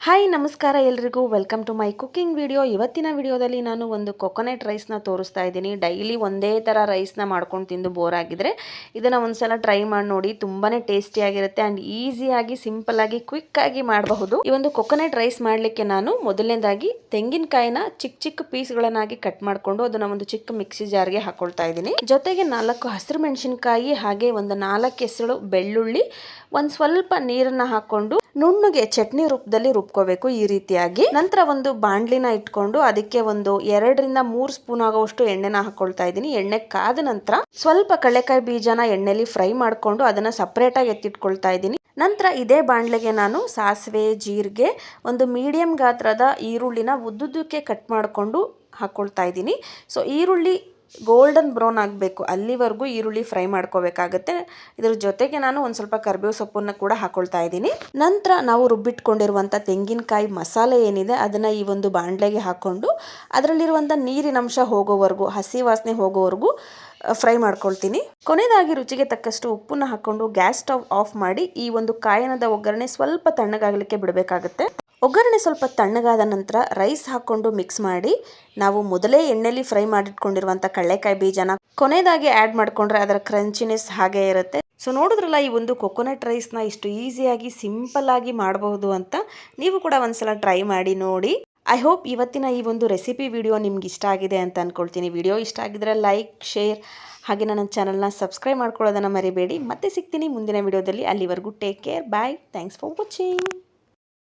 Hi ನಮಸ್ಕಾರ ಎಲ್ರಿಗೂ welcome to my cooking video. ಇವತ್ತಿನ ವಿಡಿಯೋದಲ್ಲಿ ನಾನು ಒಂದು ಕೊಕೊನಟ್ ರೈಸ್ನ ತೋರಿಸ್ತಾ ಇದ್ದೀನಿ. ಡೈಲಿ ಒಂದೇ ಥರ ರೈಸ್ನ ಮಾಡ್ಕೊಂಡು ತಿಂದು ಬೋರ್ ಆಗಿದ್ರೆ ಇದನ್ನು ಒಂದ್ಸಲ ಟ್ರೈ ಮಾಡಿ ನೋಡಿ. ತುಂಬಾ ಟೇಸ್ಟಿಯಾಗಿರುತ್ತೆ ಆ್ಯಂಡ್ ಈಸಿಯಾಗಿ ಸಿಂಪಲ್ಲಾಗಿ ಕ್ವಿಕ್ಕಾಗಿ ಮಾಡಬಹುದು. ಈ ಒಂದು ಕೊಕೊನಟ್ ರೈಸ್ ಮಾಡಲಿಕ್ಕೆ ನಾನು ಮೊದಲನೇದಾಗಿ ತೆಂಗಿನಕಾಯಿನ ಚಿಕ್ಕ ಚಿಕ್ಕ ಪೀಸ್ಗಳನ್ನಾಗಿ ಕಟ್ ಮಾಡಿಕೊಂಡು ಅದನ್ನು ಒಂದು ಚಿಕ್ಕ ಮಿಕ್ಸಿ ಜಾರ್ಗೆ ಹಾಕೊಳ್ತಾ ಇದ್ದೀನಿ. ಜೊತೆಗೆ 4 ಹಸಿರು ಮೆಣಸಿನಕಾಯಿ ಹಾಗೆ ಒಂದು 4 ಎಸಳು ಬೆಳ್ಳುಳ್ಳಿ, ಒಂದು ಸ್ವಲ್ಪ ನೀರನ್ನು ಹಾಕ್ಕೊಂಡು ನುಣ್ಣಗೆ ಚಟ್ನಿ ರೂಪದಲ್ಲಿ ರುಬ್ಕೋಬೇಕು ಈ ರೀತಿಯಾಗಿ. ನಂತರ ಒಂದು ಬಾಂಡ್ಲಿನ ಇಟ್ಕೊಂಡು ಅದಕ್ಕೆ ಒಂದು 2 ರಿಂದ 3 ಸ್ಪೂನ್ ಆಗುವಷ್ಟು ಎಣ್ಣೆನ ಹಾಕೊಳ್ತಾ ಇದ್ದೀನಿ. ಎಣ್ಣೆ ಕಾದ ನಂತರ ಸ್ವಲ್ಪ ಕಡಲೆಕಾಯಿ ಬೀಜನ ಎಣ್ಣೆಲಿ ಫ್ರೈ ಮಾಡ್ಕೊಂಡು ಅದನ್ನ ಸಪರೇಟ್ ಆಗಿ ಎತ್ತಿಟ್ಕೊಳ್ತಾ ಇದ್ದೀನಿ. ನಂತರ ಇದೇ ಬಾಂಡ್ಲೆಗೆ ನಾನು ಸಾಸಿವೆ, ಜೀರಿಗೆ, ಒಂದು ಮೀಡಿಯಂ ಗಾತ್ರದ ಈರುಳ್ಳಿನ ಉದ್ದುದ್ದಕ್ಕೆ ಕಟ್ ಮಾಡಿಕೊಂಡು ಹಾಕೊಳ್ತಾ ಇದ್ದೀನಿ. ಸೊ ಈರುಳ್ಳಿ ಗೋಲ್ಡನ್ ಬ್ರೌನ್ ಆಗಬೇಕು, ಅಲ್ಲಿವರೆಗೂ ಈರುಳ್ಳಿ ಫ್ರೈ ಮಾಡ್ಕೋಬೇಕಾಗತ್ತೆ. ಇದ್ರ ಜೊತೆಗೆ ನಾನು ಒಂದು ಸ್ವಲ್ಪ ಕರಿಬೇವು ಸೊಪ್ಪನ್ನು ಕೂಡ ಹಾಕೊಳ್ತಾ ಇದ್ದೀನಿ. ನಂತರ ನಾವು ರುಬ್ಬಿಟ್ಕೊಂಡಿರುವಂಥ ತೆಂಗಿನಕಾಯಿ ಮಸಾಲೆ ಏನಿದೆ ಅದನ್ನು ಈ ಒಂದು ಬಾಂಡ್ಲೆಗೆ ಹಾಕ್ಕೊಂಡು ಅದರಲ್ಲಿರುವಂಥ ನೀರಿನಂಶ ಹೋಗೋವರೆಗೂ, ಹಸಿ ವಾಸನೆ ಹೋಗೋವರೆಗೂ ಫ್ರೈ ಮಾಡ್ಕೊಳ್ತೀನಿ. ಕೊನೆಯದಾಗಿ ರುಚಿಗೆ ತಕ್ಕಷ್ಟು ಉಪ್ಪನ್ನು ಹಾಕ್ಕೊಂಡು ಗ್ಯಾಸ್ ಸ್ಟವ್ ಆಫ್ ಮಾಡಿ ಈ ಒಂದು ಕಾಯಿನದ ಒಗ್ಗರಣೆ ಸ್ವಲ್ಪ ತಣ್ಣಗಾಗಲಿಕ್ಕೆ ಬಿಡಬೇಕಾಗುತ್ತೆ. ಒಗ್ಗರಣೆ ಸ್ವಲ್ಪ ತಣ್ಣಗಾದ ನಂತರ ರೈಸ್ ಹಾಕ್ಕೊಂಡು ಮಿಕ್ಸ್ ಮಾಡಿ ನಾವು ಮೊದಲೇ ಎಣ್ಣೆಲಿ ಫ್ರೈ ಮಾಡಿಟ್ಕೊಂಡಿರುವಂಥ ಕಡಲೆಕಾಯಿ ಬೀಜನ ಕೊನೆಯದಾಗಿ ಆ್ಯಡ್ ಮಾಡಿಕೊಂಡ್ರೆ ಅದರ ಕ್ರಂಚಿನೆಸ್ ಹಾಗೆ ಇರುತ್ತೆ. ಸೊ ನೋಡಿದ್ರಲ್ಲ, ಈ ಒಂದು ಕೊಕೊನಟ್ ರೈಸ್ನ ಇಷ್ಟು ಈಸಿಯಾಗಿ ಸಿಂಪಲ್ಲಾಗಿ ಮಾಡಬಹುದು ಅಂತ. ನೀವು ಕೂಡ ಒಂದ್ಸಲ ಟ್ರೈ ಮಾಡಿ ನೋಡಿ. ಐ ಹೋಪ್ ಇವತ್ತಿನ ಈ ಒಂದು ರೆಸಿಪಿ ವಿಡಿಯೋ ನಿಮ್ಗೆ ಇಷ್ಟ ಆಗಿದೆ ಅಂತ ಅಂದ್ಕೊಳ್ತೀನಿ. ವಿಡಿಯೋ ಇಷ್ಟ ಆಗಿದ್ರೆ ಲೈಕ್, ಶೇರ್ ಹಾಗೆ ನನ್ನ ಚಾನಲ್ನ ಸಬ್ಸ್ಕ್ರೈಬ್ ಮಾಡ್ಕೊಳ್ಳೋದನ್ನು ಮರಿಬೇಡಿ. ಮತ್ತೆ ಸಿಗ್ತೀನಿ ಮುಂದಿನ ವಿಡಿಯೋದಲ್ಲಿ. ಅಲ್ಲಿವರೆಗೂ take care, bye, thanks for watching.